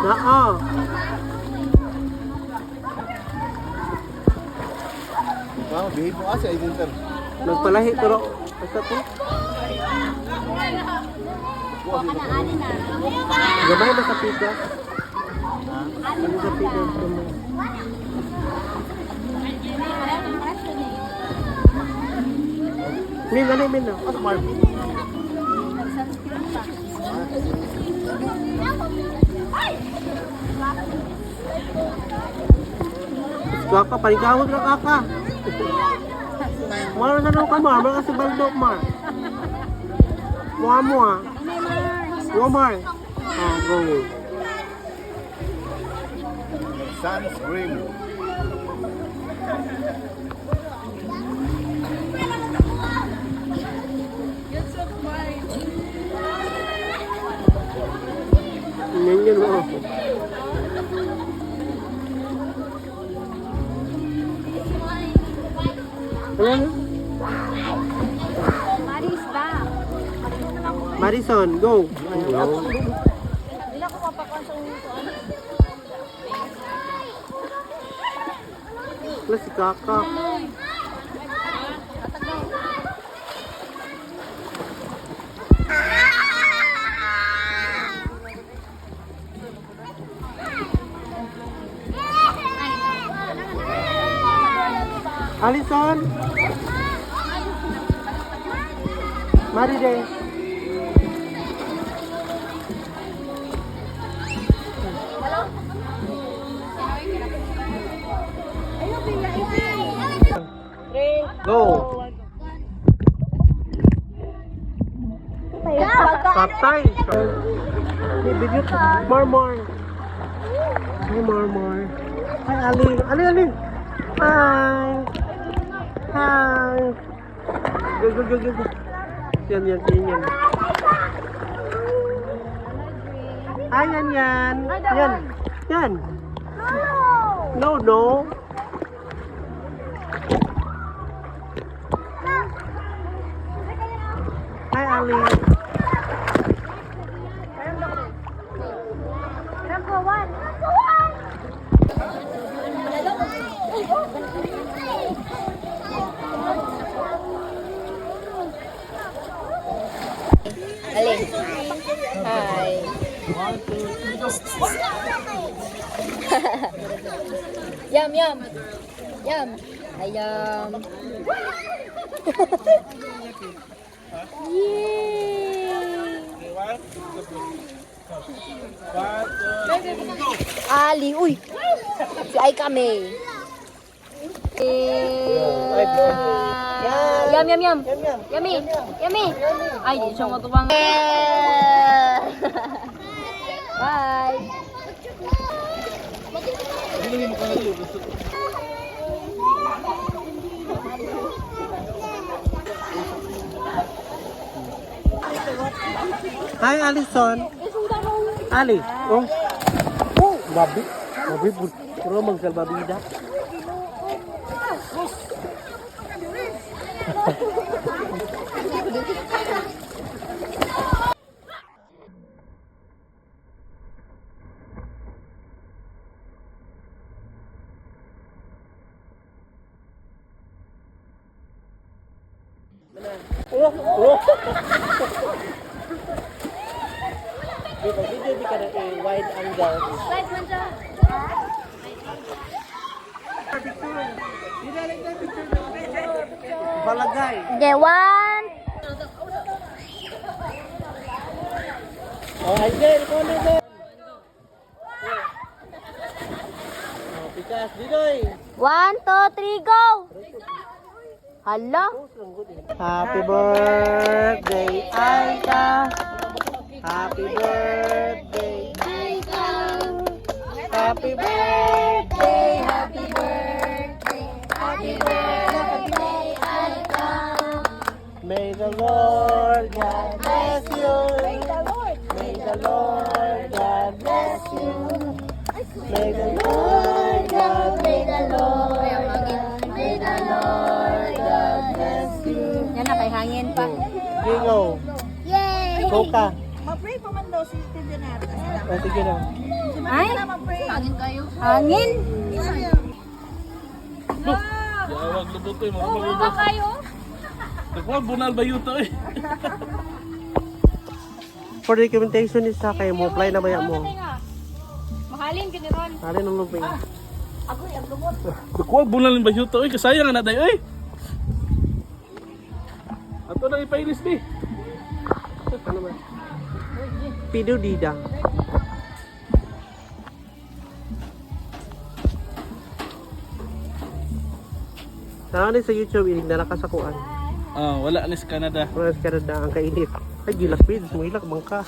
Oo. Wow, behave mo kasi ay dinter. Nagpalahi pero basta to. Gamay na sa pizza. Ano sa pizza? Min, ano min na? Ano Marv? Kaka, panikahod na kaka. Mara na ka mar, mara kasi baldo mar. Mua mua. Mua mar. Ah, go. Sun's Grim. Yan yan mo. Ano? Maris ba? Marison, go. Hindi ko papakon sa unutuan. Wala si kaka. Alison. Maride. Go. Patay. Bigit more. Hey, more. Hi, Ali. Ali. Hi. Hi. Go. Yan. Hi, yan. No. Hi, Ali. Number one. Alin? Hi. Yum. Ayam. Ali, uy. Si Ay kami. Yum. Yummy. Ay, di siya matubang. Bye. Hi, Alison. Ali. Oh, babi. Puro magsalbabida. Oh. Video ka na wide angle. Slide man siya. Balagay. Okay, one. Oh, Aiden, ikaw na doon. Oh, pikas, Didoy. 1, 2, 3, go! Hala? Happy birthday, Aika. Happy birthday, Aika. Happy birthday, Happy birthday, Aika. May the Lord God bless you. May the Lord God bless you. May the Lord God bless you. Yan na, kay hangin pa. Gingo. Yay! Go ka. Ma-pray pa man daw si Tindanata. O, sige na. Ay? Hangin? Yawag lubot ko mga Ba lubot. kayo? Nagkuha bunal ba yun to eh? For documentation is sa kayo mo, apply na ba mo? Mahalin ka ni Ron. Alin ang luping. Nagkuha bunal ba yun to eh? Kasayang na dayo eh. Ato na ipailis di. Ano ba? Pido didang. Saan sa YouTube, inig na nakasakuan. Ah, wala ni sa Canada. Wala sa Canada ang kainit. Ay, gilas pids mo ilak bangka.